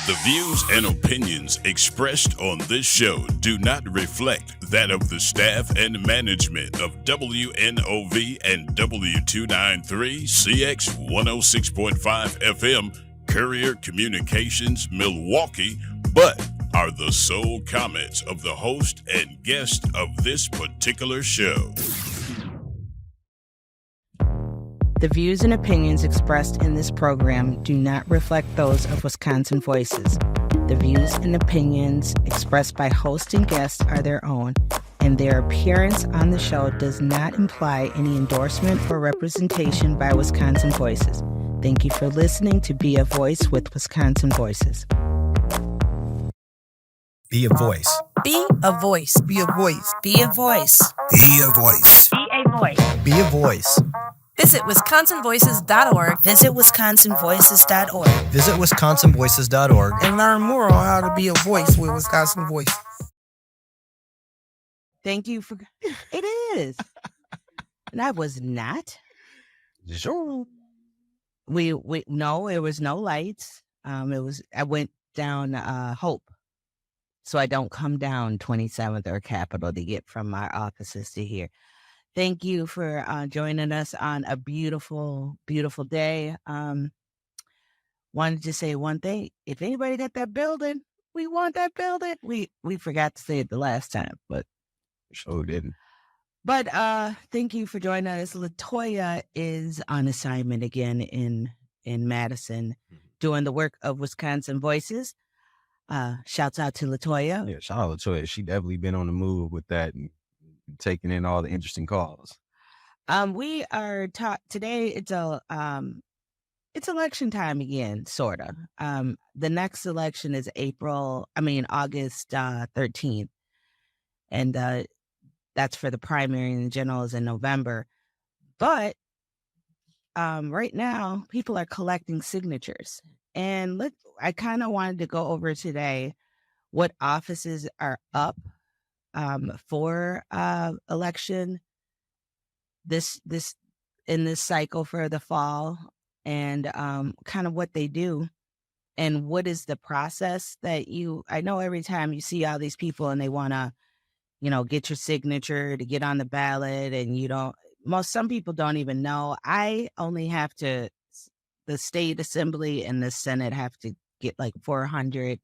The views and opinions expressed on this show do not reflect that of the staff and management of WNOV and W293 CX 106.5 FM Courier Communications Milwaukee, but are the sole comments of the host and guest of this particular show. The views and opinions expressed in this program do not reflect those of Wisconsin Voices. The views and opinions expressed by host and guests are their own, and their appearance on the show does not imply any endorsement or representation by Wisconsin Voices. Thank you for listening to Be a Voice with Wisconsin Voices. Be a voice. Be a voice. Be a voice. Be a voice. Be a voice. Be a voice. Be a voice. Visit WisconsinVoices.org. Visit WisconsinVoices.org. Visit WisconsinVoices.org and learn more on how to be a voice with Wisconsin Voices. Thank you for... It is. And I was not. Sure. We no, it was no lights. I went down Hope. So I don't come down 27th or Capitol to get from our offices to here. Thank you for joining us on a beautiful, beautiful day. Wanted to say one thing. If anybody got that building, we want that building. We forgot to say it the last time, but sure didn't. But thank you for joining us. Latoya is on assignment again in Madison, doing the work of Wisconsin Voices. Shouts out to Latoya. Yeah, shout out to Latoya. She definitely been on the move with that and taking in all the interesting calls. We are today. It's election time again, sorta. The next election is August 13th, and that's for the primary, and the general is in November. But right now, people are collecting signatures, and I kind of wanted to go over today what offices are up for election this in this cycle for the fall, and kind of what they do and what is the process that I know every time you see all these people and they want to, get your signature to get on the ballot, and some people don't even know. I only have to, the state assembly and the Senate have to get like 400.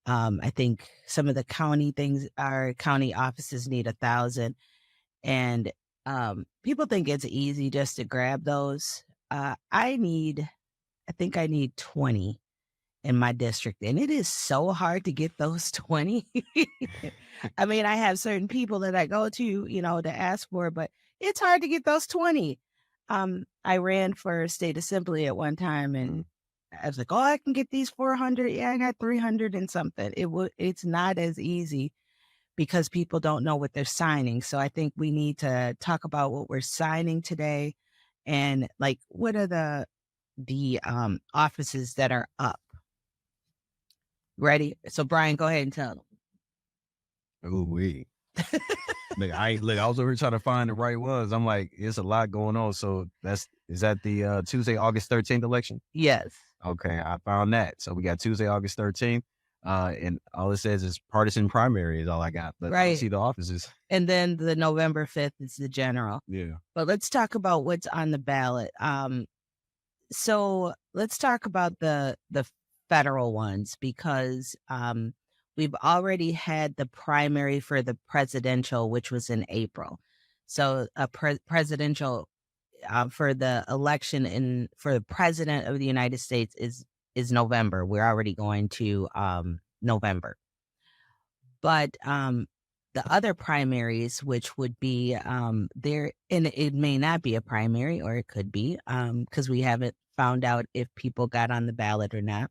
I think some of the county offices need 1,000, and people think it's easy just to grab those. I think I need 20 in my district, and it is so hard to get those 20. I mean, I have certain people that I go to, to ask for, but it's hard to get those 20. I ran for state assembly at one time, and I was like, oh, I can get these 400. Yeah, I got 300 and something. It's not as easy because people don't know what they're signing. So I think we need to talk about what we're signing today and like what are the offices that are up. Ready? So Brian, go ahead and tell them. Ooh wee. I was over here trying to find the right ones. I'm like, it's a lot going on. So is that the Tuesday, August 13th election? Yes. Okay, I found that. So we got Tuesday, August 13th. And all it says is partisan primary is all I got. But right. I see the offices. And then the November 5th is the general. Yeah. But let's talk about what's on the ballot. So let's talk about the federal ones, because we've already had the primary for the presidential, which was in April. So a presidential for the election for the president of the United States is November. We're already going to November. But the other primaries, which would be there, and it may not be a primary, or it could be, because we haven't found out if people got on the ballot or not.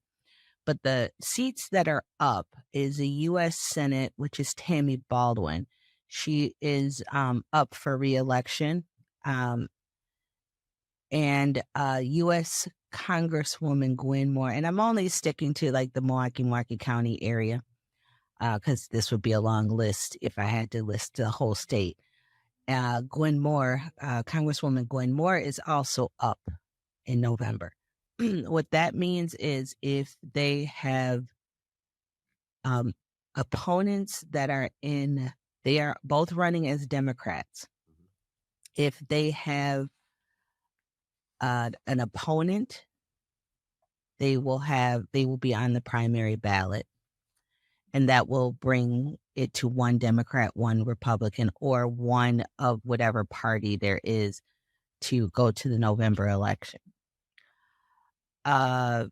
But the seats that are up is a U.S. Senate, which is Tammy Baldwin. She is up for re-election. And U.S. Congresswoman Gwen Moore, and I'm only sticking to like the Milwaukee County area, because this would be a long list if I had to list the whole state. Gwen Moore, Congresswoman Gwen Moore, is also up in November. what that means is if they have opponents that are they are both running as Democrats. If they have an opponent, they will be on the primary ballot, and that will bring it to one Democrat, one Republican, or one of whatever party there is to go to the November election. The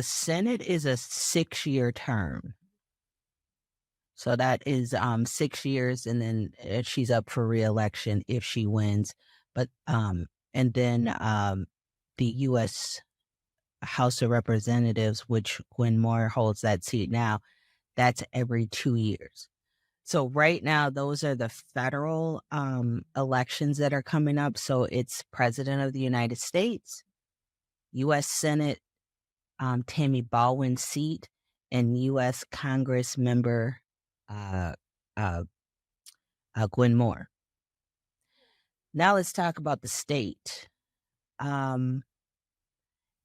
Senate is a 6-year term. So that is 6 years, and then she's up for re-election if she wins. But and then the U.S. House of Representatives, which Gwen Moore holds that seat now, that's every 2 years. So right now, those are the federal elections that are coming up. So it's President of the United States, U.S. Senate, Tammy Baldwin's seat, and U.S. Congress member Gwen Moore. Now let's talk about the state. And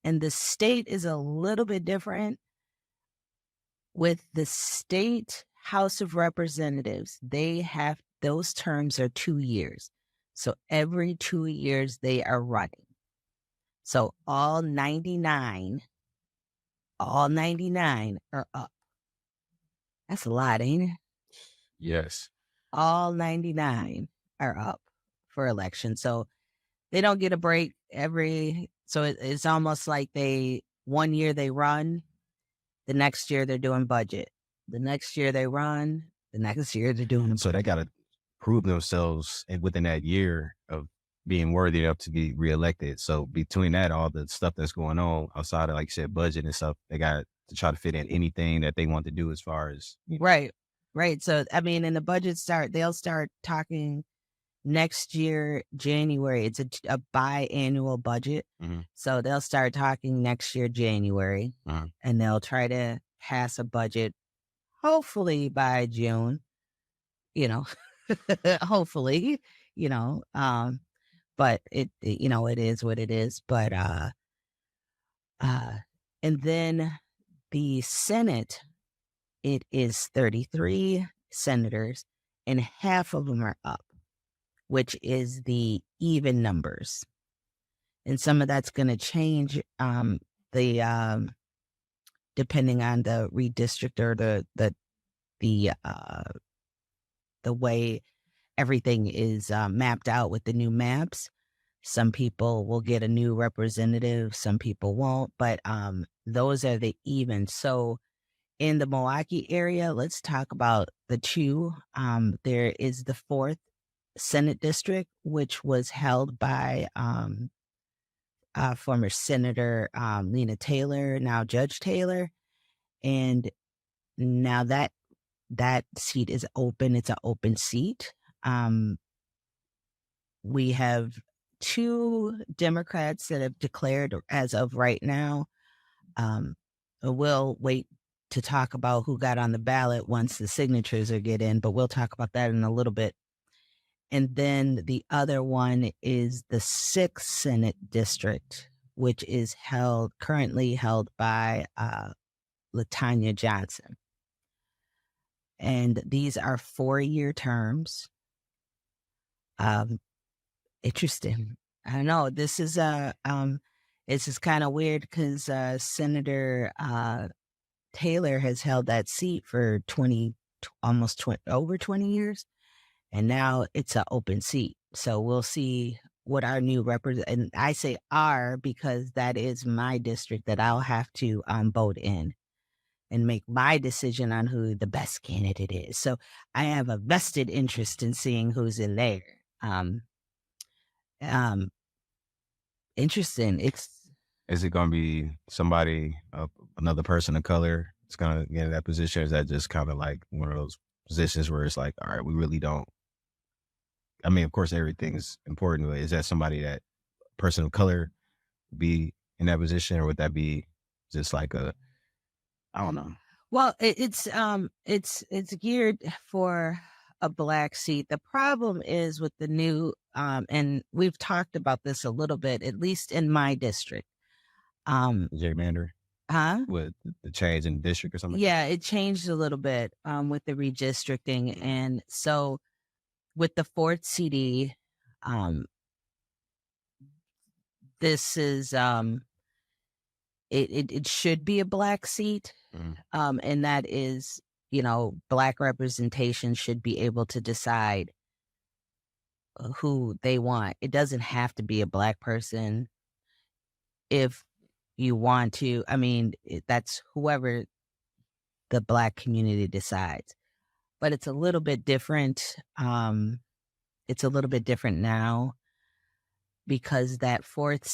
the state is a little bit different. With the state House of Representatives, those terms are 2 years. So every 2 years they are running. So all 99 are up. That's a lot, ain't it? Yes. All 99 are up for election. So they don't get a break so it's almost like 1 year they run, the next year they're doing budget. The next year they run, the next year they're doing So they got to prove themselves within that year of being worthy enough to be reelected. So between that, all the stuff that's going on outside of, like you said, budget and stuff, they got to try to fit in anything that they want to do as far as. Right. So, I mean, in the budget they'll start talking next year, January. It's a biannual budget. Mm-hmm. So they'll start talking next year, January, and they'll try to pass a budget, hopefully by June, hopefully, but it is what it is. But, and then the Senate, it is 33 senators and half of them are up, which is the even numbers. And some of that's going to change depending on the redistrict or the way everything is mapped out with the new maps. Some people will get a new representative, some people won't, but those are the even. So in the Milwaukee area, let's talk about the two. There is the 4th Senate district, which was held by former Senator Lena Taylor, now Judge Taylor. And now that seat is open. It's an open seat. We have 2 Democrats that have declared as of right now. We'll wait to talk about who got on the ballot once the signatures are get in, but we'll talk about that in a little bit. And then the other one is the 6th Senate district, which is currently held by LaTanya Johnson. And these are 4-year terms. Interesting. I don't know. This is kind of weird because Senator Taylor has held that seat for over 20 years, and now it's an open seat. So we'll see what our new and I say our because that is my district that I'll have to vote in and make my decision on who the best candidate is. So I have a vested interest in seeing who's in there. Interesting. Is it going to be somebody, another person of color that's going to get in that position? Or is that just kind of like one of those positions where it's like, all right, we really don't. I mean, of course, everything's important. But is that somebody that person of color be in that position, or would that be just like I don't know. Well, it's geared for a black seat. The problem is with the new, and we've talked about this a little bit, at least in my district. Gerrymander Huh? with the change in district or something. Yeah, it changed a little bit with the redistricting. And so with the fourth CD, this is it should be a black seat. And that is, black representation should be able to decide who they want. It doesn't have to be a black person if you want to. I mean, that's whoever the black community decides. But it's a little bit different. It's a little bit different now because that fourth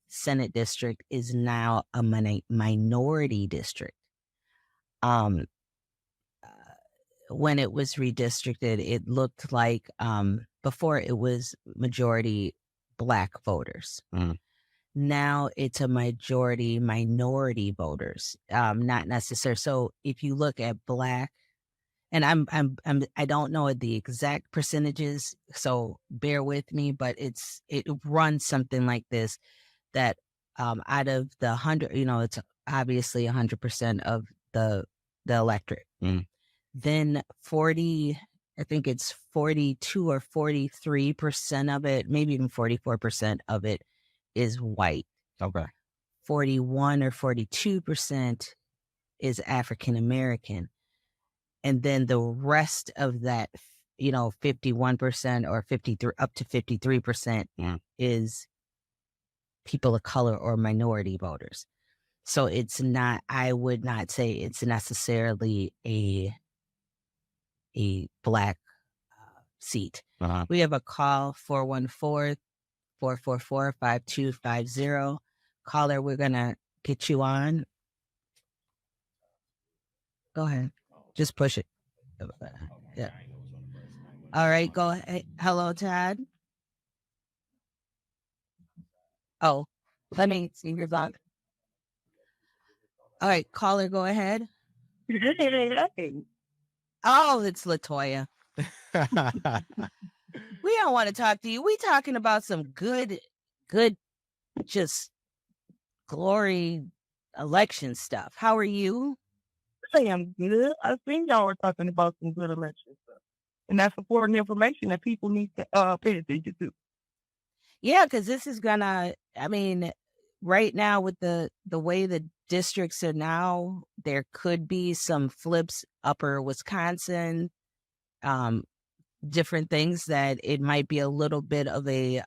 Senate district is now a minority district. When it was redistricted, it looked like before it was majority black voters. Now it's a majority minority voters, not necessarily. So if you look at black, and I don't know the exact percentages, so bear with me, but it runs something like this, that out of the 100, it's obviously 100% of the electorate. Then 40, I think it's 42 or 43% of it, maybe even 44% of it is white. Okay. 41 or 42% is African American. And then the rest of that, 51% or 53, up to 53% is people of color or minority voters. So I would not say it's necessarily a black seat. We have a call, 414-444-5250. Caller, we're going to get you on. Go ahead. Just push it. Yeah. All right, go ahead. Hello, Todd. Oh, let me see your vlog. All right, caller, go ahead. Oh, it's Latoya. We don't want to talk to you. We talking about some good, just glory election stuff. How are you? I am good. I think y'all were talking about some good election stuff. And that's important information that people need to pay attention to. Yeah, because this is gonna, right now with the way the districts are now, there could be some flips, upper Wisconsin, different things that it might be a little bit of a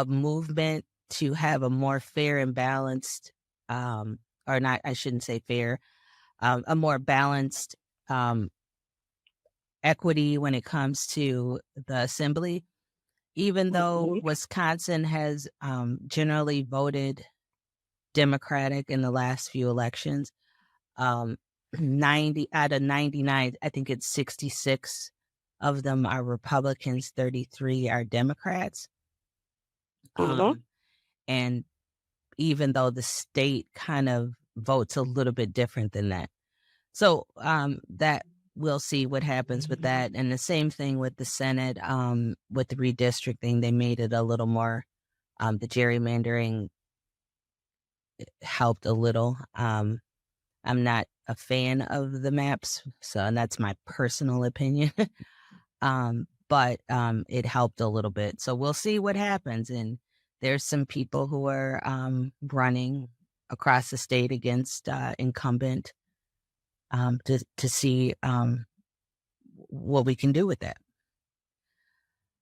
movement to have a more fair and balanced, or not, I shouldn't say fair, a more balanced equity when it comes to the assembly. Even though Wisconsin has generally voted Democratic in the last few elections, 90 out of 99, I think it's 66 of them are Republicans, 33 are Democrats. And even though the state kind of votes a little bit different than that. So that we'll see what happens with that. And the same thing with the Senate, with the redistricting, they made it a little more, the gerrymandering helped a little. I'm not a fan of the maps, and that's my personal opinion. But it helped a little bit. So we'll see what happens. And there's some people who are running across the state against incumbent to see what we can do with that.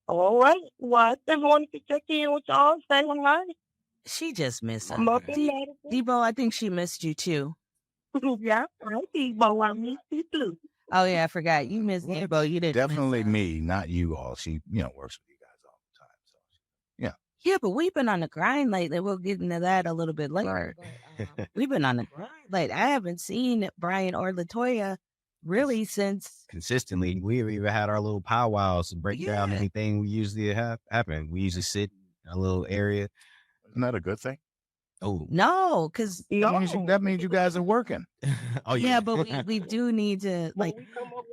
All right. Well, I wanted to check in with y'all, say hi. She just missed us. I'm up in Madison. Debo, I think she missed you too. Yeah, I Debo, I missed you too. Oh yeah, I forgot. You missed Debo. You didn't. Definitely me, not you all. She, works with you guys all the time. So, yeah. Yeah, but we've been on the grind lately. We'll get into that a little bit later. But, we've been on the grind. Like, I haven't seen Brian or Latoya really since Consistently, we've even had our little powwows to break down anything we usually have happen. We usually sit in a little area. Isn't that a good thing? Oh, No, because That means you guys are working. oh yeah, but we do need to like.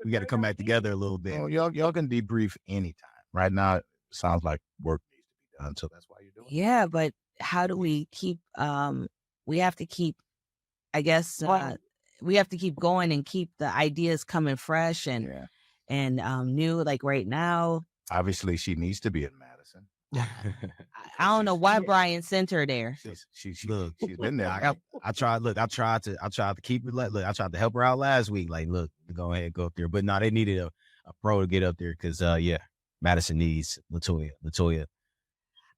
we got to come back together a little bit. Well, y'all can debrief anytime. Right now, it sounds like work needs to be done, so that's why you're doing it. Yeah, but how do we keep? We have to keep. I guess we have to keep going and keep the ideas coming fresh and new. Like right now, Obviously, she needs to be in Madison. I don't know why Brian sent her there. She's I been there. tried. Look, I tried to keep it. Look, I tried to help her out last week. Like, look, go ahead, go up there. But no, they needed a pro to get up there because, Madison needs Latoya.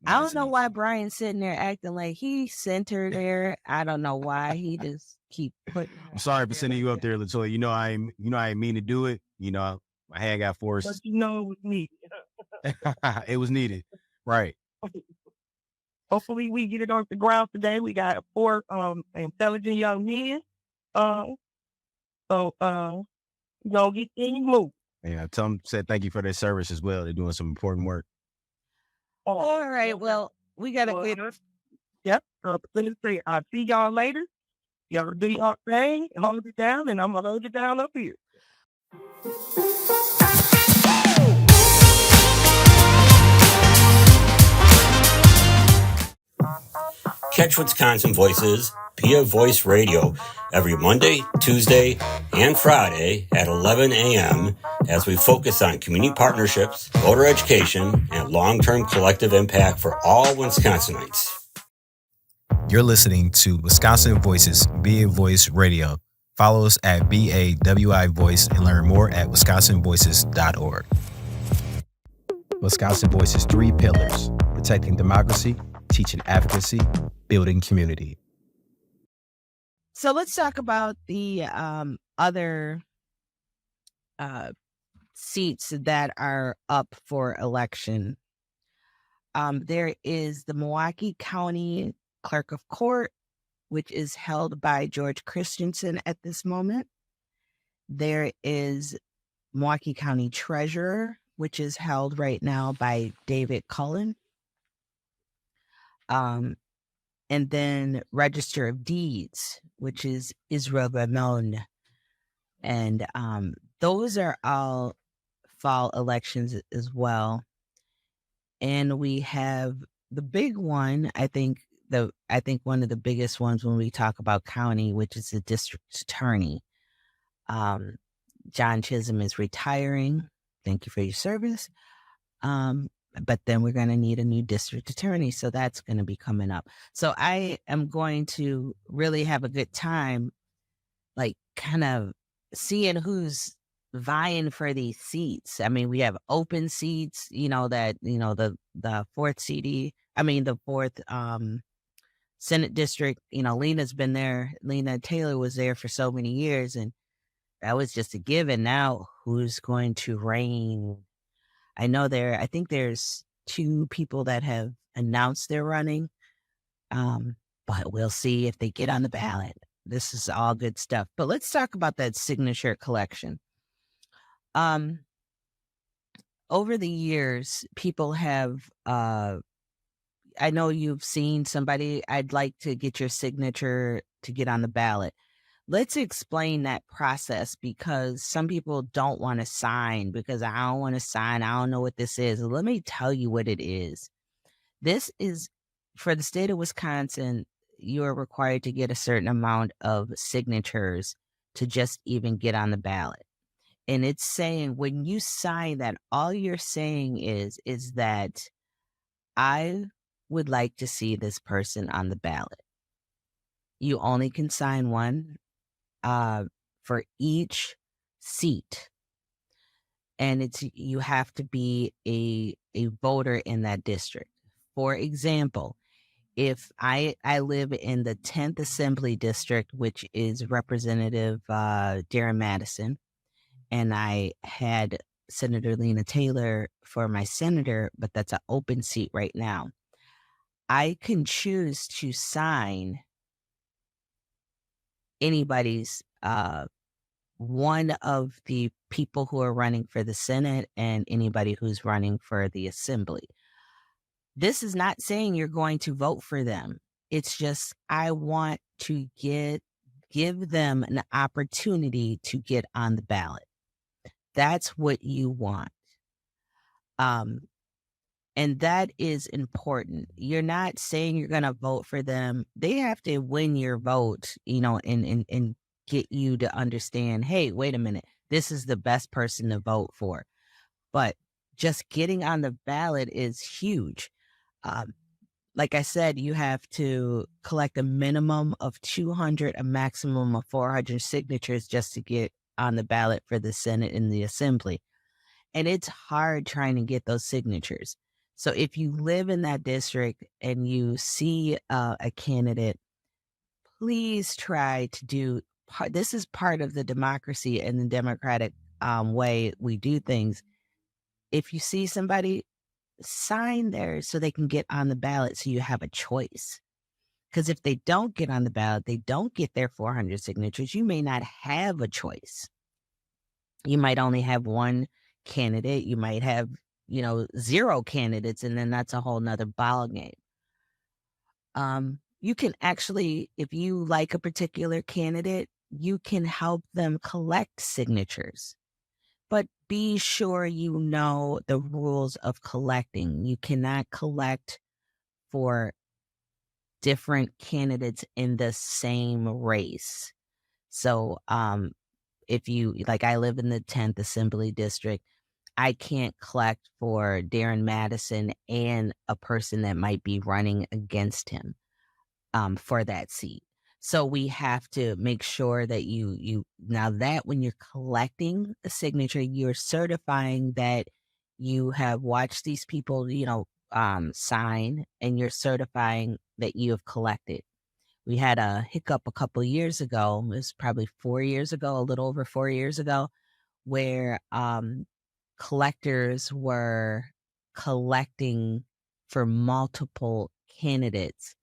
I don't know why Brian's sitting there acting like he sent her there. I don't know why he just keep putting. I'm sorry for sending you up there, Latoya. You know I ain't mean to do it. You know, my hand got forced. But you know it was needed. It was needed, right? Hopefully we get it off the ground today. We got 4 intelligent young men. So get things moving. Yeah, tell them, said thank you for their service as well. They're doing some important work. All right, well, we gotta quit. Yep. Let me say, I'll see y'all later. Y'all do your thing, hold it down, and I'm gonna hold it down up here. Catch Wisconsin Voices via Voice Radio every Monday, Tuesday, and Friday at 11 a.m. as we focus on community partnerships, voter education, and long-term collective impact for all Wisconsinites. You're listening to Wisconsin Voices via Voice Radio. Follow us at BAWI Voice and learn more at wisconsinvoices.org. Wisconsin Voices 3 pillars: protecting democracy, teaching advocacy, building community. So let's talk about the other seats that are up for election. There is the Milwaukee County Clerk of Court, which is held by George Christensen at this moment. There is Milwaukee County Treasurer, which is held right now by David Cullen. And then Register of Deeds, which is Israel Ramon. And those are all fall elections as well. And we have the big one, I think one of the biggest ones when we talk about county, which is the district attorney. John Chisholm is retiring. Thank you for your service. But then we're going to need a new district attorney. So that's going to be coming up. So I am going to really have a good time, like kind of seeing who's vying for these seats. I mean, we have open seats, the fourth Senate district, Lena's been there. Lena Taylor was there for so many years, and that was just a given. Now who's going to reign? I think there's 2 people that have announced they're running, but we'll see if they get on the ballot. This is all good stuff. But let's talk about that signature collection. Over the years, people have, I know you've seen somebody, I'd like to get your signature to get on the ballot. Let's explain that process, because some people don't want to sign because I don't want to sign. I don't know what this is. Let me tell you what it is. This is for the state of Wisconsin. You are required to get a certain amount of signatures to just even get on the ballot. And it's saying when you sign that, all you're saying is that I would like to see this person on the ballot. You only can sign one for each seat, and you have to be a voter in that district. For example, if I live in the 10th Assembly District, which is Representative Darren Madison, and I had Senator Lena Taylor for my senator, but that's an open seat right now. I can choose to sign anybody's one of the people who are running for the Senate and anybody who's running for the Assembly. This is not saying you're going to vote for them. It's just, I want to give them an opportunity to get on the ballot. That's what you want. And that is important. You're not saying you're going to vote for them. They have to win your vote, and get you to understand, hey, wait a minute, this is the best person to vote for. But just getting on the ballot is huge. Like I said, you have to collect a minimum of 200, a maximum of 400 signatures just to get on the ballot for the Senate and the Assembly. And it's hard trying to get those signatures. So if you live in that district and you see a candidate, please try to do this is part of the democracy and the democratic way we do things. If you see somebody, sign there so they can get on the ballot so you have a choice. Because if they don't get on the ballot, they don't get their 400 signatures, you may not have a choice. You might only have one candidate. You might have, 0 candidates, and then that's a whole nother ball game. You can actually, if you like a particular candidate, you can help them collect signatures. But be sure you know the rules of collecting. You cannot collect for different candidates in the same race. So if you, like, I live in the 10th Assembly District, I can't collect for Darren Madison and a person that might be running against him for that seat. So we have to make sure that now that when you're collecting a signature, you're certifying that you have watched these people, sign, and you're certifying that you have collected. We had a hiccup a couple of years ago. It was probably 4 years ago, a little over 4 years ago, where collectors were collecting for multiple candidates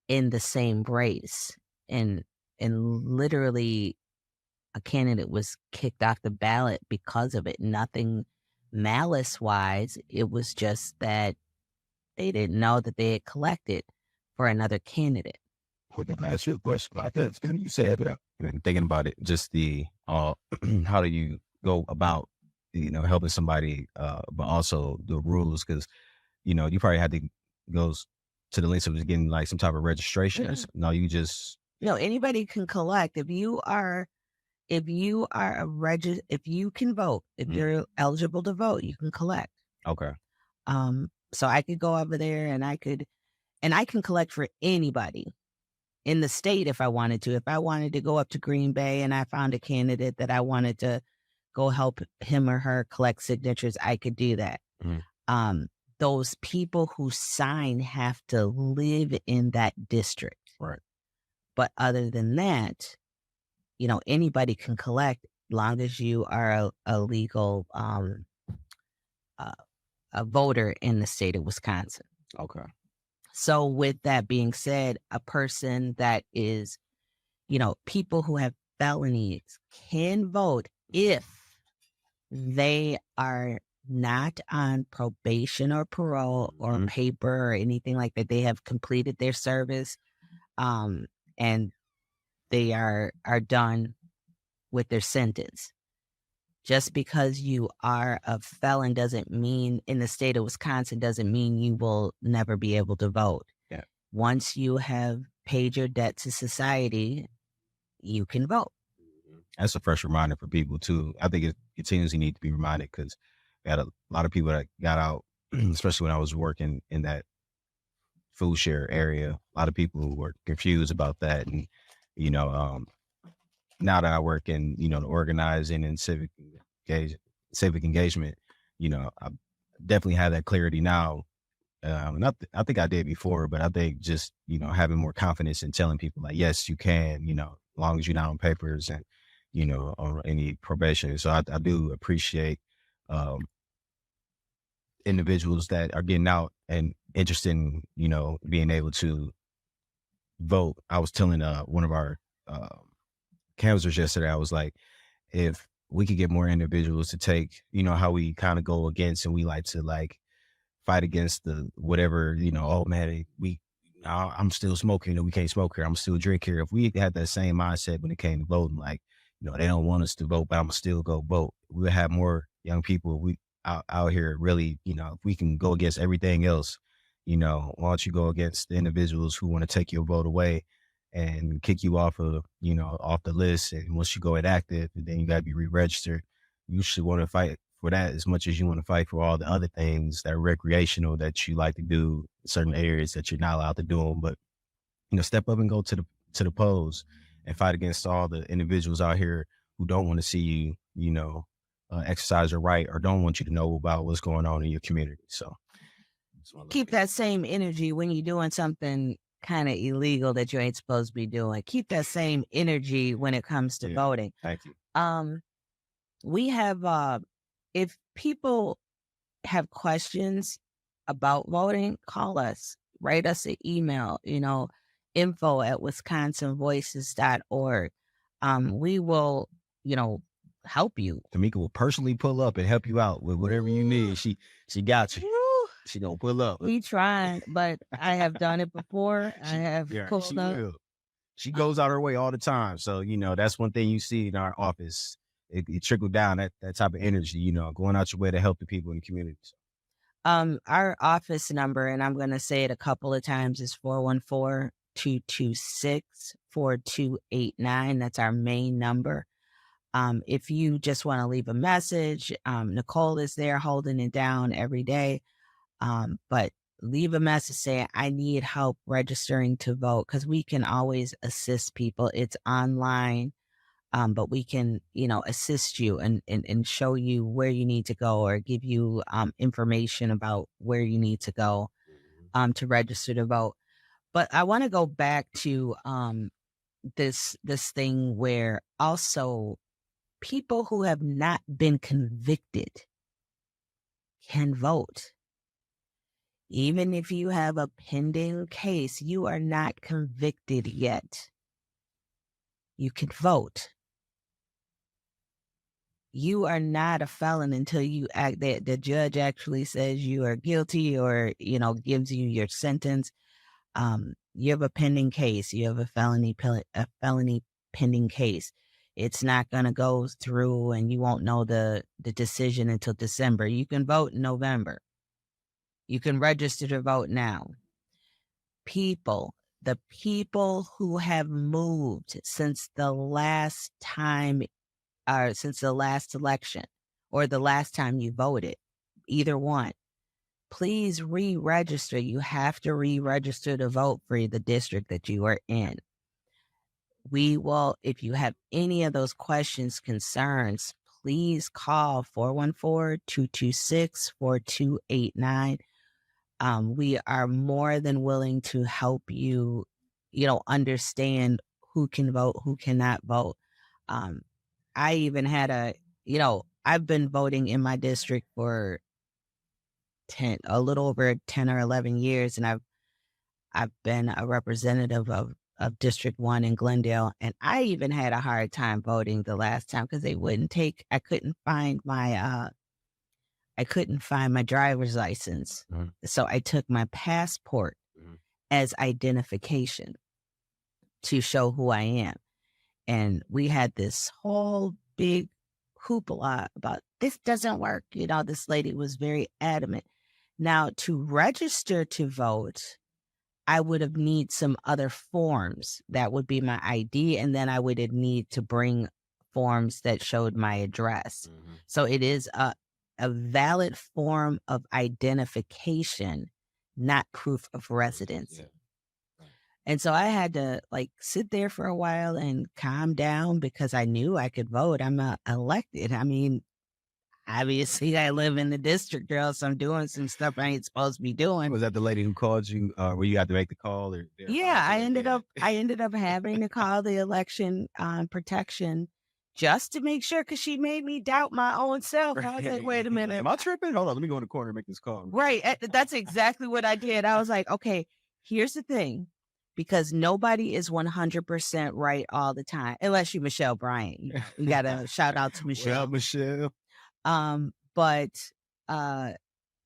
in the same race, and literally a candidate was kicked off the ballot because of it. Nothing malice wise. It was just that they didn't know that they had collected for another candidate. Can I ask you a question about that? Can you say about thinking about it? Just the how do you go about helping somebody, but also the rules, because you probably had to go to the lengths of just getting like some type of registration. Yeah. No, you just anybody can collect. If you are if you can vote, if you're eligible to vote, you can collect. Okay. So I could go over there and I can collect for anybody in the state if I wanted to. If I wanted to go up to Green Bay and I found a candidate that I wanted to go help him or her collect signatures, I could do that. Those people who sign have to live in that district. Right. But other than that, anybody can collect long as you are a legal a voter in the state of Wisconsin. Okay. So with that being said, a person that is, people who have felonies can vote if they are not on probation or parole or paper or anything like that. They have completed their service, and they are done with their sentence. Just because you are a felon doesn't mean, in the state of Wisconsin, doesn't mean you will never be able to vote. Yeah. Once you have paid your debt to society, you can vote. That's a fresh reminder for people too. I think it continuously need to be reminded, because we had a lot of people that got out, especially when I was working in that food share area. A lot of people who were confused about that. And, now that I work in, the organizing and civic engagement, I definitely have that clarity now. I think I did before, but I think just, having more confidence in telling people like, yes, you can, as long as you're not on papers and, on any probation. So I do appreciate individuals that are getting out and interested in, being able to vote. I was telling one of our canvassers yesterday, I was like, if we could get more individuals to take, how we kind of go against, and we like to like fight against the whatever, oh man, we I'm still smoking, we can't smoke here. I'm still drink here. If we had that same mindset when it came to voting, like, they don't want us to vote, but I'm still go vote. We'll have more young people out here really, if we can go against everything else, why don't you go against the individuals who want to take your vote away and kick you off of, off the list. And once you go inactive, then you got to be re-registered. You should want to fight for that as much as you want to fight for all the other things that are recreational that you like to do in certain areas that you're not allowed to do them. But, step up and go to the polls and fight against all the individuals out here who don't want to see you, exercise your right or don't want you to know about what's going on in your community. So keep that same energy when you're doing something kind of illegal that you ain't supposed to be doing. Keep that same energy when it comes to voting. Thank you. We have, if people have questions about voting, call us, write us an email, info@wisconsinvoices.org. We will, help you. Tamika will personally pull up and help you out with whatever you need. She got you. She gonna pull up. We tried, but I have done it before. I have pulled up. Will. She goes out her way all the time. So, that's one thing you see in our office. It trickled down that type of energy, going out your way to help the people in the community. Our office number, and I'm going to say it a couple of times, is 414-226-4289. That's our main number. If you just want to leave a message, Nicole is there holding it down every day. But leave a message saying, I need help registering to vote, because we can always assist people. It's online, but we can, assist you and show you where you need to go or give you information about where you need to go to register to vote. But I want to go back to this thing where also people who have not been convicted can vote. Even if you have a pending case, you are not convicted yet. You can vote. You are not a felon until the judge actually says you are guilty or, gives you your sentence. You have a pending case. You have a felony pending case. It's not going to go through and you won't know the decision until December. You can vote in November. You can register to vote now. The people who have moved since the last time, since the last election or the last time you voted, either one, please re-register. You have to re-register to vote for the district that you are in. We will, if you have any of those questions, concerns, please call 414-226-4289. We are more than willing to help you, understand who can vote, who cannot vote. I even had I've been voting in my district for a little over 10 or 11 years. And I've been a representative of District 1 in Glendale. And I even had a hard time voting the last time because I couldn't find my driver's license. Mm-hmm. So I took my passport as identification to show who I am. And we had this whole big hoopla about this doesn't work. This lady was very adamant. Now, to register to vote, I would have need some other forms. That would be my ID. And then I would need to bring forms that showed my address. Mm-hmm. So it is a valid form of identification, not proof of residence. Yeah. Right. And so I had to sit there for a while and calm down because I knew I could vote. I'm elected. I mean, obviously I live in the district, girl, so I'm doing some stuff I ain't supposed to be doing. Was that the lady who called you where you had to make the call? Yeah, I ended up having to call the election protection just to make sure, because she made me doubt my own self. I was like, wait a minute. Am I tripping? Hold on, let me go in the corner and make this call. Right. That's exactly what I did. I was like, okay, here's the thing. Because nobody is 100% right all the time, unless you're Michelle Bryant. We got to shout out to Michelle. Well, Michelle. But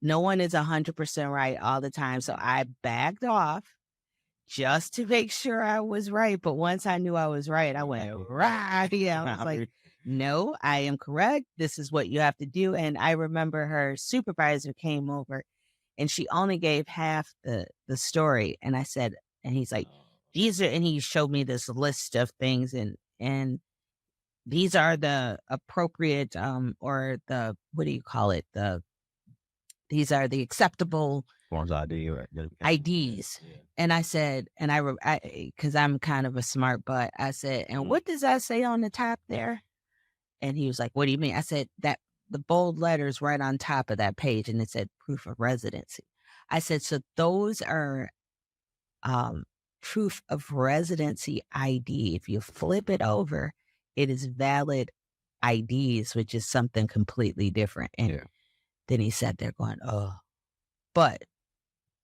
no one is 100% right all the time. So I backed off just to make sure I was right. But once I knew I was right, I went, right. Yeah, I was like, no, I am correct. This is what you have to do. And I remember her supervisor came over and she only gave half the story. And I said, and he's like, these are, and he showed me this list of things and these are the appropriate, or the, what do you call it? These are the acceptable Forms ID or IDs. Yeah. And I said, and because I'm kind of a smart butt, I said, and what does that say on the top there? And he was like, what do you mean? I said, that the bold letters right on top of that page, and it said proof of residency. I said, so those are proof of residency ID. If you flip it over, it is valid IDs, which is something completely different. And then he sat there going, oh, but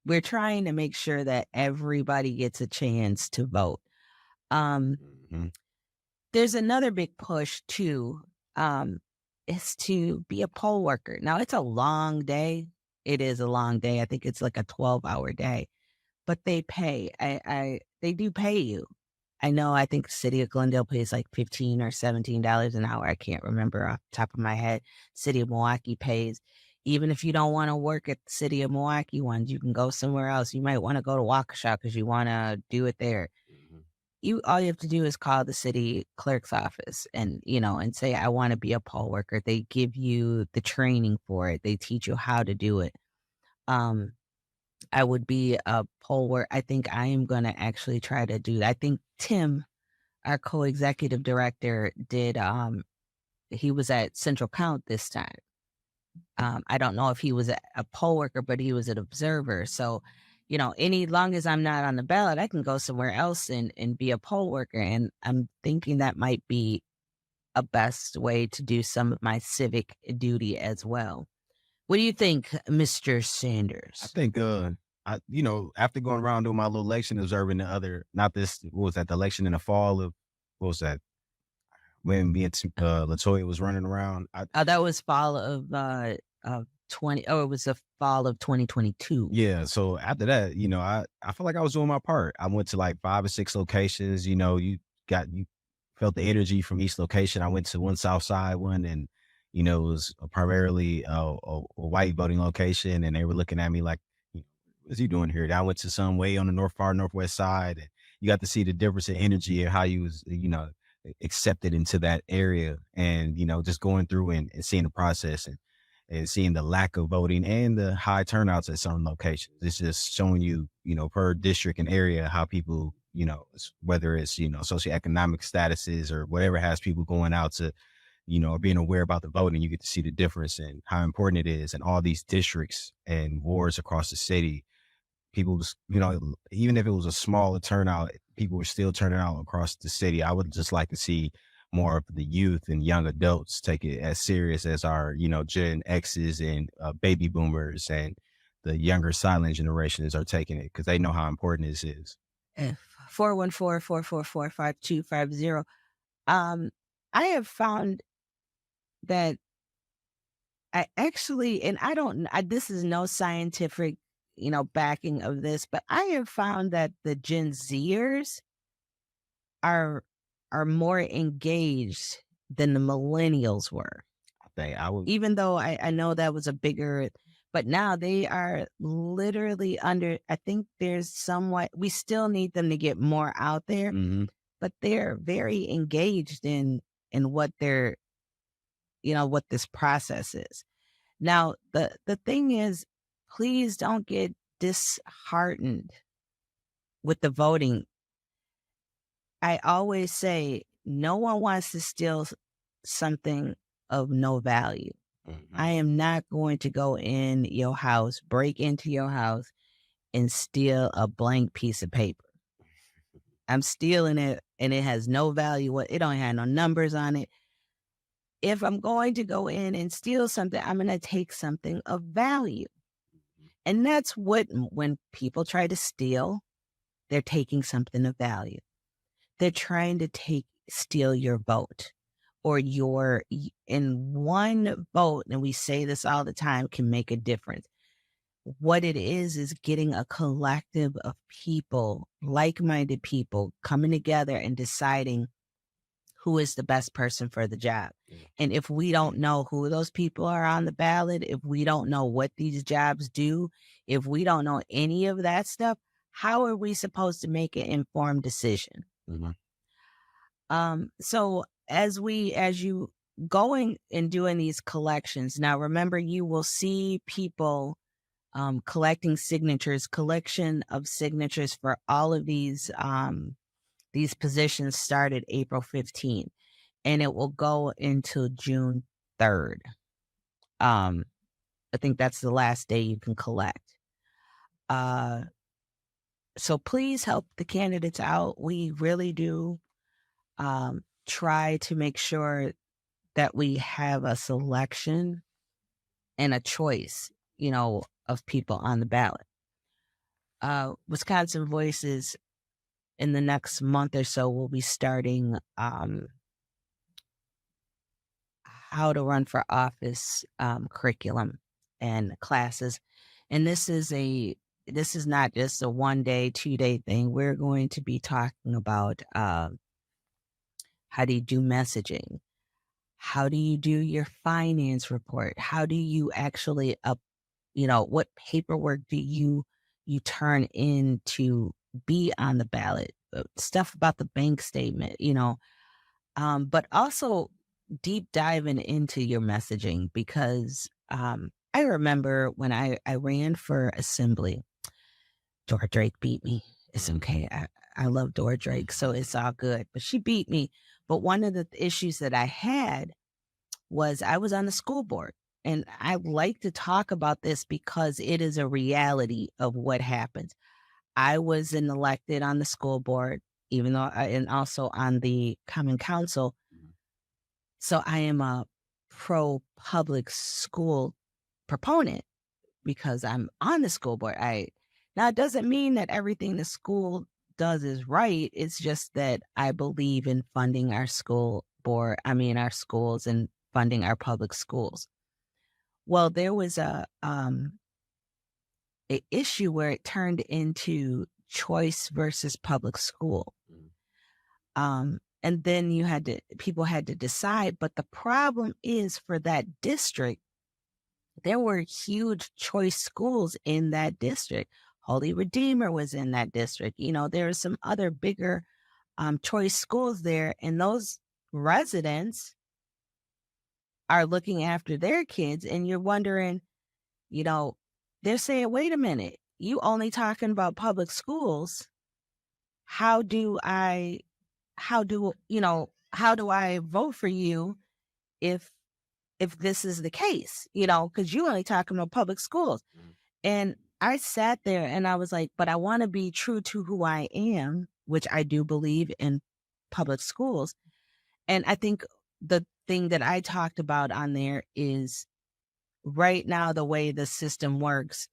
we're trying to make sure that everybody gets a chance to vote. There's another big push too, is to be a poll worker. Now it's a long day. It is a long day. I think it's like a 12-hour day, but they pay. They do pay you. I know, I think the city of Glendale pays like $15 or $17 an hour. I can't remember off the top of my head. City of Milwaukee pays. Even if you don't want to work at the city of Milwaukee ones, you can go somewhere else. You might want to go to Waukesha because you want to do it there. All you have to do is call the city clerk's office and say, I want to be a poll worker. They give you the training for it. They teach you how to do it. I would be a poll worker. I think I am going to actually try to do that. I think Tim, our co-executive director, did, he was at Central Count this time. I don't know if he was a poll worker, but he was an observer. So, any long as I'm not on the ballot, I can go somewhere else and be a poll worker. And I'm thinking that might be a best way to do some of my civic duty as well. What do you think, Mr. Sanders? I think, after going around doing my little election, observing the election in the fall of, what was that? When me and Latoya was running around. That was fall of it was the fall of 2022. Yeah. So after that, I felt like I was doing my part. I went to like 5 or 6 locations. You felt the energy from each location. I went to one South Side one, and it was primarily a white voting location, and they were looking at me like, what's he doing here? And I went to some way on the far northwest side, and you got to see the difference in energy and how you was, accepted into that area, and just going through and seeing the process and seeing the lack of voting and the high turnouts at some locations. It's just showing you, per district and area, how people, whether it's, socioeconomic statuses or whatever has people going out to, being aware about the voting. You get to see the difference and how important it is in all these districts and wards across the city. People, even if it was a smaller turnout, people were still turning out across the city. I would just like to see more of the youth and young adults take it as serious as our, Gen X's and baby boomers and the younger silent generations are taking it, because they know how important this is. 414-444-5250. I have found that I actually, and this is no scientific backing of this, but I have found that the Gen Zers are more engaged than the millennials were. Even though I know that was a bigger, but now they are literally under, I think there's somewhat, we still need them to get more out there, but they're very engaged in what they're, what this process is. Now, the thing is, please don't get disheartened with the voting. I always say, no one wants to steal something of no value. I am not going to go in your house, break into your house, and steal a blank piece of paper. I'm stealing it, and it has no value. It don't have no numbers on it. If I'm going to go in and steal something, I'm going to take something of value. And that's when people try to steal, they're taking something of value. They're trying to steal your vote, or in one vote, and we say this all the time, can make a difference. what it is getting a collective of people, like-minded people, coming together and deciding who is the best person for the job. And if we don't know who those people are on the ballot, if we don't know what these jobs do, if we don't know any of that stuff, how are we supposed to make an informed decision? So as you going and doing these collections, now remember, you will see people collecting signatures, collection of signatures for all of these positions started April 15th, and it will go until June 3rd. I think that's the last day you can collect. So please help the candidates out. We really do try to make sure that we have a selection and a choice, of people on the ballot. Wisconsin Voices in the next month or so will be starting how to run for office curriculum and classes. And this is not just a 1-day, 2-day thing. We're going to be talking about how do you do messaging? How do you do your finance report? How do you actually what paperwork do you turn in to be on the ballot? Stuff about the bank statement, but also deep diving into your messaging, because I remember when I ran for assembly, Dora Drake beat me. It's okay. I love Dora Drake, so it's all good. But she beat me. But one of the issues that I had was I was on the school board. And I like to talk about this because it is a reality of what happens. I was elected on the school board, even though and also on the Common Council. So I am a pro public school proponent because I'm on the school board. Now, it doesn't mean that everything the school does is right. It's just that I believe in funding our schools and funding our public schools. Well, there was a issue where it turned into choice versus public school. And then people had to decide. But the problem is, for that district, there were huge choice schools in that district. Holy Redeemer was in that district. There are some other bigger choice schools there, and those residents are looking after their kids, and you're wondering, they're saying, wait a minute, you only talking about public schools. How do I vote for you if this is the case, because you only talking about public schools. And I sat there and I was like, but I want to be true to who I am, which I do believe in public schools. And I think the thing that I talked about on there is, right now, the way the system works,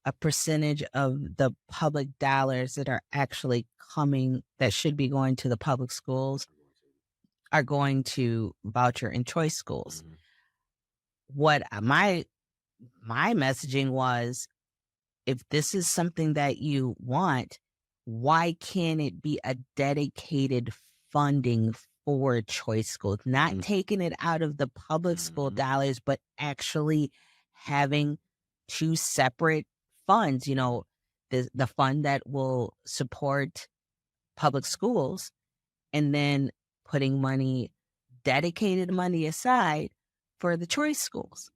a percentage of the public dollars that are actually coming, that should be going to the public schools, are going to voucher and choice schools. What my messaging was, if this is something that you want, why can't it be a dedicated funding for choice schools, not taking it out of the public school dollars, but actually having two separate funds, the fund that will support public schools, and then putting dedicated money aside for the choice schools.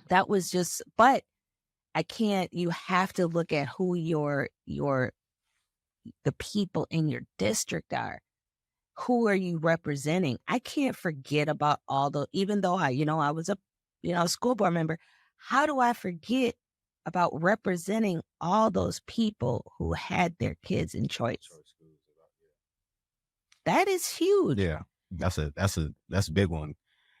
That was but I can't, you have to look at who the people in your district are. Who are you representing? I can't forget about even though I was a school board member, how do I forget about representing all those people who had their kids in choice? That is huge. Yeah, that's a big one.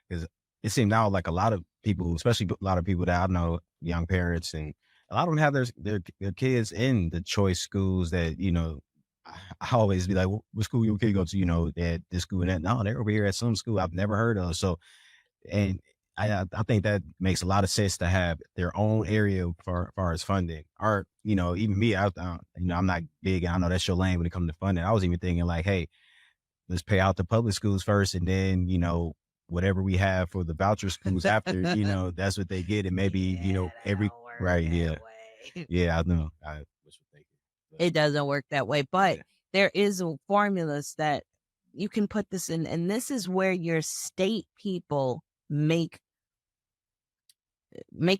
Because it seems now like a lot of people, especially a lot of people that I know, young parents, and a lot of them have their kids in the choice schools that, I always be like, what school your kid go to? At this school and that. No, they're over here at some school I've never heard of. So, and I think that makes a lot of sense to have their own area for far as funding. Or, even me, I'm not big. I know that's your lane when it comes to funding. I was even thinking like, hey, let's pay out the public schools first, and then whatever we have for the voucher schools after, that's what they get, and maybe every right, yeah, yeah, I know. It doesn't work that way, but there is formulas that you can put this in, and this is where your state people make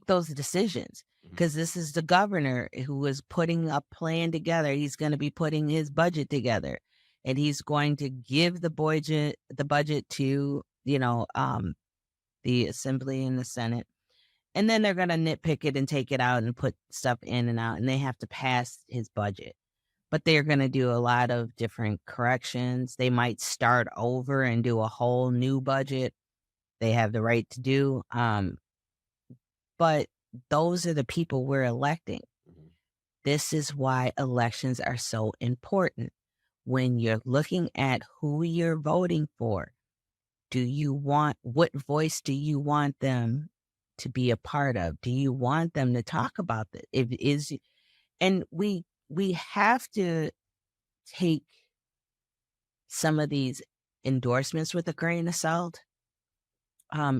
those decisions, because this is the governor who is putting a plan together. He's going to be putting his budget together, and he's going to give the budget to the Assembly and the Senate, and then they're going to nitpick it and take it out and put stuff in and out, and they have to pass his budget. But they're going to do a lot of different corrections. They might start over and do a whole new budget. They have the right to do. But those are the people we're electing. This is why elections are so important. When you're looking at who you're voting for, what voice do you want them to be a part of? Do you want them to talk about this? And we have to take some of these endorsements with a grain of salt.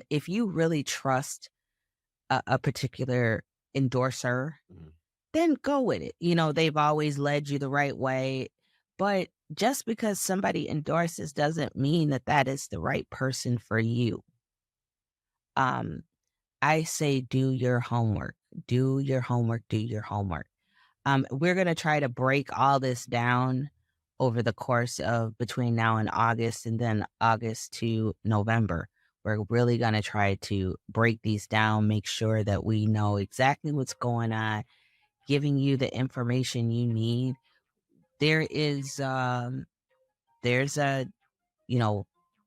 If you really trust a particular endorser, then go with it. They've always led you the right way. But just because somebody endorses doesn't mean that is the right person for you. I say do your homework. Do your homework. Do your homework. We're going to try to break all this down over the course of between now and August, and then August to November. We're really going to try to break these down, make sure that we know exactly what's going on, giving you the information you need. There's a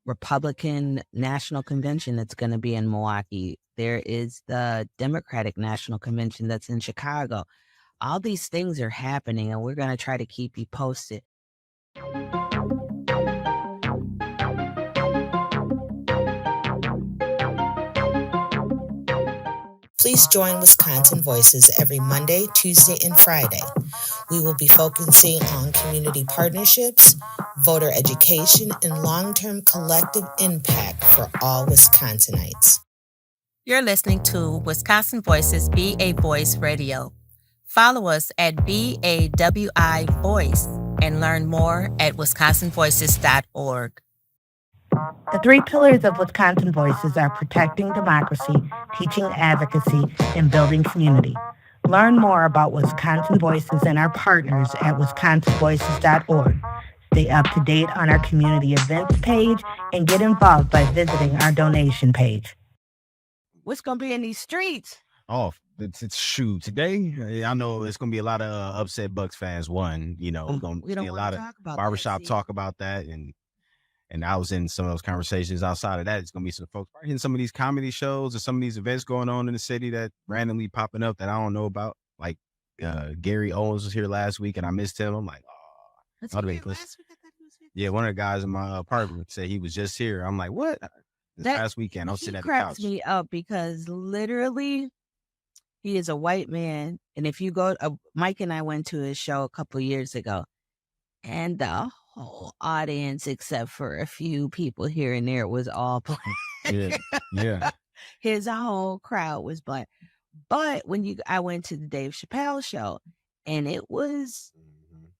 Republican National Convention that's going to be in Milwaukee. There is the Democratic National Convention that's in Chicago. All these things are happening, and we're going to try to keep you posted. Please join Wisconsin Voices every Monday, Tuesday, and Friday. We will be focusing on community partnerships, voter education, and long-term collective impact for all Wisconsinites. You're listening to Wisconsin Voices Be a Voice Radio. Follow us at BAWI Voice and learn more at wisconsinvoices.org. The three pillars of Wisconsin Voices are protecting democracy, teaching advocacy, and building community. Learn more about Wisconsin Voices and our partners at wisconsinvoices.org. Stay up to date on our community events page and get involved by visiting our donation page. What's going to be in these streets? Oh, it's shoot today. I know it's going to be a lot of upset Bucks fans. Going to be a lot of barbershop talk about that, and I was in some of those conversations. Outside of that, it's going to be some folks in some of these comedy shows or some of these events going on in the city that randomly popping up that I don't know about. Like Gary Owens was here last week, and I missed him. I'm like, yeah, one of the guys in my apartment said he was just here. I'm like, what? Last weekend, I'll sit at the couch. He cracks me up because literally he is a white man. And if you go, Mike and I went to his show a couple years ago, and the whole audience, except for a few people here and there, was all black. Yeah. His whole crowd was black. But I went to the Dave Chappelle show, and it was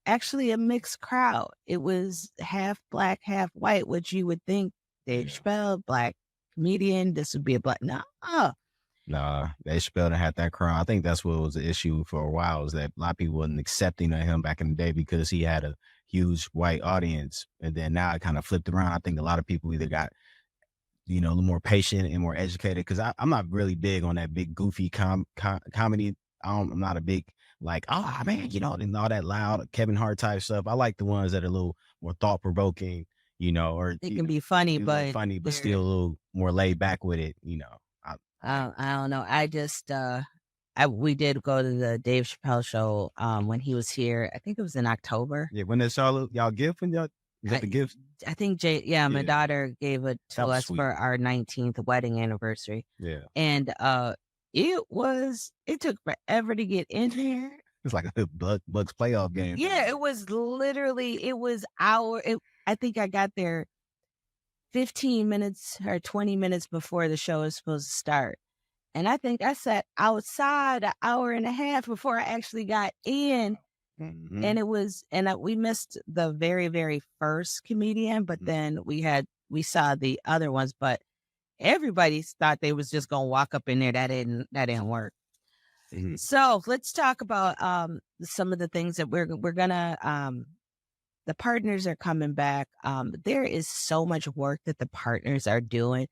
actually a mixed crowd. It was half black, half white, which you would think Dave Chappelle, black comedian, this would be a black. Nah, Dave Chappelle didn't have that crowd. I think that's what was the issue for a while, is that a lot of people wasn't accepting of him back in the day because he had a huge white audience. And then now it kind of flipped around. I think a lot of people either got, a little more patient and more educated, because I'm not really big on that big goofy comedy. I'm not a big and all that loud Kevin Hart type stuff. I like the ones that are a little more thought provoking, or it can be funny, but still a little more laid back with it, I don't know. I just we did go to the Dave Chappelle show when he was here. I think it was in October. Yeah, when that's y'all gift when y'all Is that the gift? I think my Yeah. daughter gave it to That was us sweet. for our 19th wedding anniversary. Yeah. And it took forever to get in there. It's like a Bucks playoff game. Yeah, it was I think I got there 15 minutes or 20 minutes before the show was supposed to start. And I think I sat outside an hour and a half before I actually got in. Mhm. And we missed the very, very first comedian, but then we saw the other ones, but everybody thought they was just gonna walk up in there. That didn't work. Mhm. So let's talk about some of the things that we're gonna the partners are coming back. There is so much work that the partners are doing.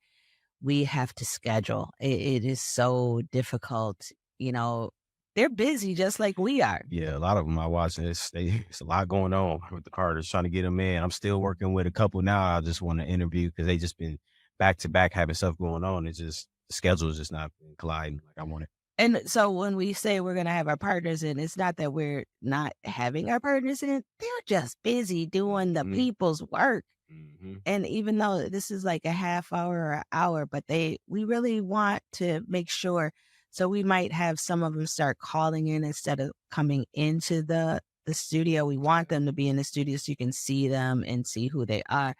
We have to schedule. It is so difficult. They're busy just like we are. Yeah, a lot of them I watch. It's a lot going on with the Carters trying to get them in. I'm still working with a couple now. I just want to interview because they just been back to back having stuff going on. It's just the schedule is just not colliding like I want it. And so when we say we're going to have our partners in, it's not that we're not having our partners in. They're just busy doing the people's work. Mm-hmm. And even though this is like a half hour or an hour, but we really want to make sure. So we might have some of them start calling in instead of coming into the studio. We want them to be in the studio so you can see them and see who they are.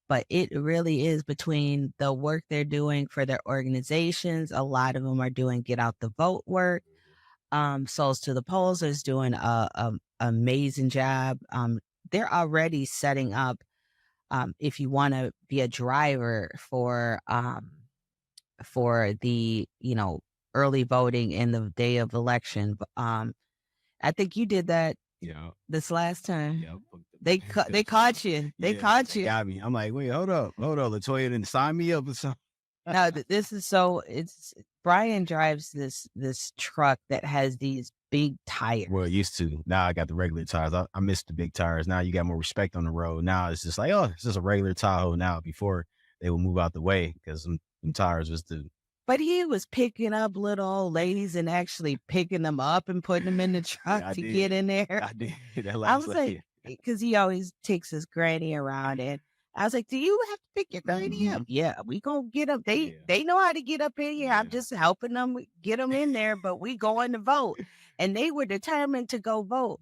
But it really is between the work they're doing for their organizations. A lot of them are doing get out the vote work. Souls to the Polls is doing a amazing job. They're already setting up. If you want to be a driver for the early voting in the day of election, I think you did that. Yeah. This last time. Yeah. They caught you. They caught you. Got me. I'm like, wait, hold up. Latoya didn't sign me up or something. No, this is Brian drives this truck that has these big tires. Well, it used to. Now I got the regular tires. I missed the big tires. Now you got more respect on the road. Now it's just like, oh, it's just a regular Tahoe now. Before they would move out the way because them tires was the. But he was picking up little old ladies and actually picking them up and putting them in the truck to get in there. I did. I was like, because he always takes his granny around, and I was like, "Do you have to pick your granny up?" Yeah, we gonna get up. They know how to get up in here. I'm just helping them get them in there, but we going to vote, and they were determined to go vote.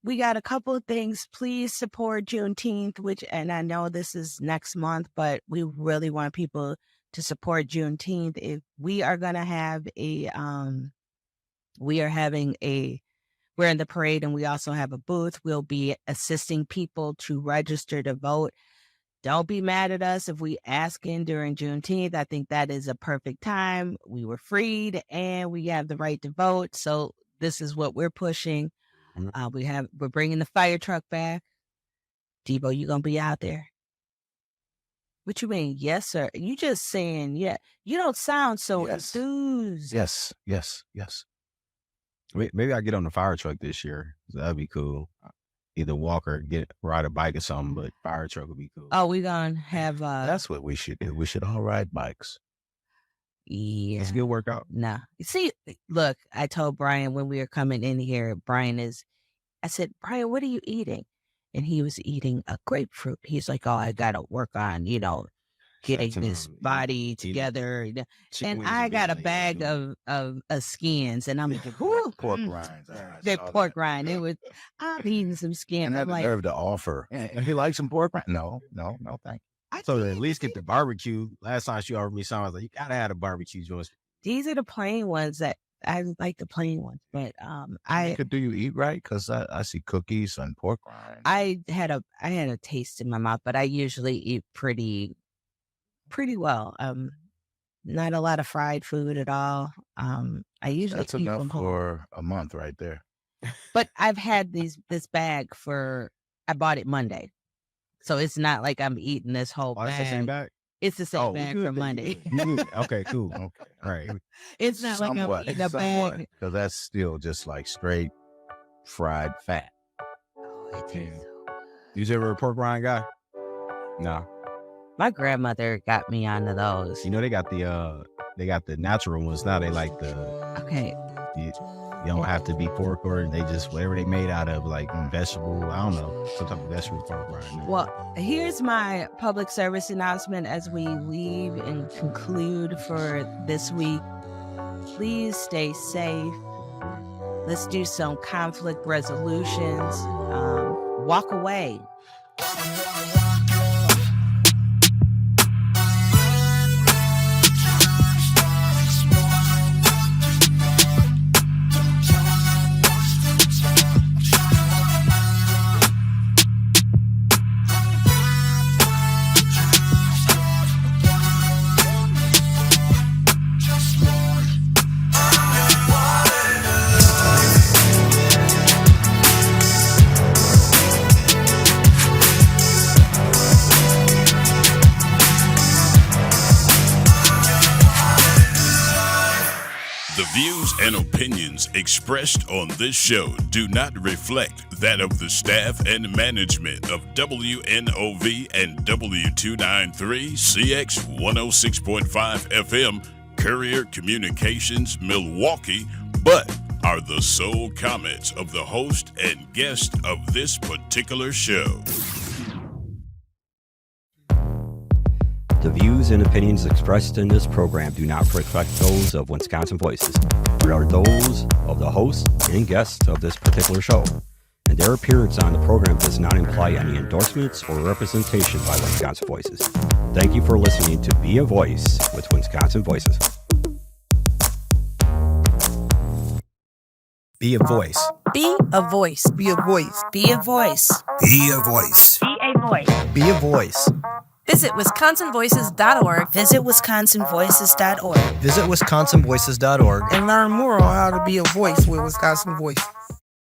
We got a couple of things. Please support Juneteenth, and I know this is next month, but we really want people to support Juneteenth. If we are going to have we're in the parade and we also have a booth. We'll be assisting people to register to vote. Don't be mad at us if we ask in during Juneteenth. I think that is a perfect time. We were freed and we have the right to vote. So this is what we're pushing. We're bringing the fire truck back. Debo, you going to be out there? What you mean? Yes, sir. You just saying, yeah. You don't sound so enthused. Yes. Maybe I get on the fire truck this year. That'd be cool. Either walk or ride a bike or something, but fire truck would be cool. Oh, we gonna have That's what we should do. We should all ride bikes. Yeah. It's a good workout. No. See, look, I told Brian when we were coming in here, I said, Brian, what are you eating? And he was eating a grapefruit. He's like, oh, I gotta work on, getting this body together. And I got a bag of skins, and I'm like, pork rinds. That pork rind. I'm eating some skin. And I'm have the like, nerve to offer. If you like some pork rind, no, thank you. So to at least get the barbecue. Last time she offered me something, I was like, you gotta have a barbecue joint. These are the plain ones that I like, the plain ones. But do you eat right? Because I see cookies and pork rind. I had a taste in my mouth, but I usually eat pretty well. Not a lot of fried food at all. I usually That's eat enough from home. for a month right there. But I've had this bag I bought it Monday. So it's not like I'm eating this whole bag. That's the same bag? It's the same bag from Monday. Okay, cool. Okay. All right. It's not like I'm eating a bag. Because that's still just like straight fried fat. Oh, it tastes so good. You ever a pork rind guy? No. My grandmother got me onto those. They got the natural ones now. They like the okay. You don't have to be pork, or they just whatever they made out of, like vegetable. I don't know, some type of vegetable pork rind. Well, here's my public service announcement as we leave and conclude for this week. Please stay safe. Let's do some conflict resolutions. Walk away. The views and opinions expressed on this show do not reflect that of the staff and management of WNOV and W293 CX 106.5 FM Courier Communications Milwaukee, but are the sole comments of the host and guest of this particular show. The views and opinions expressed in this program do not reflect those of Wisconsin Voices, but are those of the host and guests of this particular show, and their appearance on the program does not imply any endorsements or representation by Wisconsin Voices. Thank you for listening to Be a Voice with Wisconsin Voices. Be a voice. Be a voice. Be a voice. Be a voice. Be a voice. Be a voice. Be a voice. Visit WisconsinVoices.org. Visit WisconsinVoices.org. Visit WisconsinVoices.org And learn more on how to be a voice with Wisconsin Voices.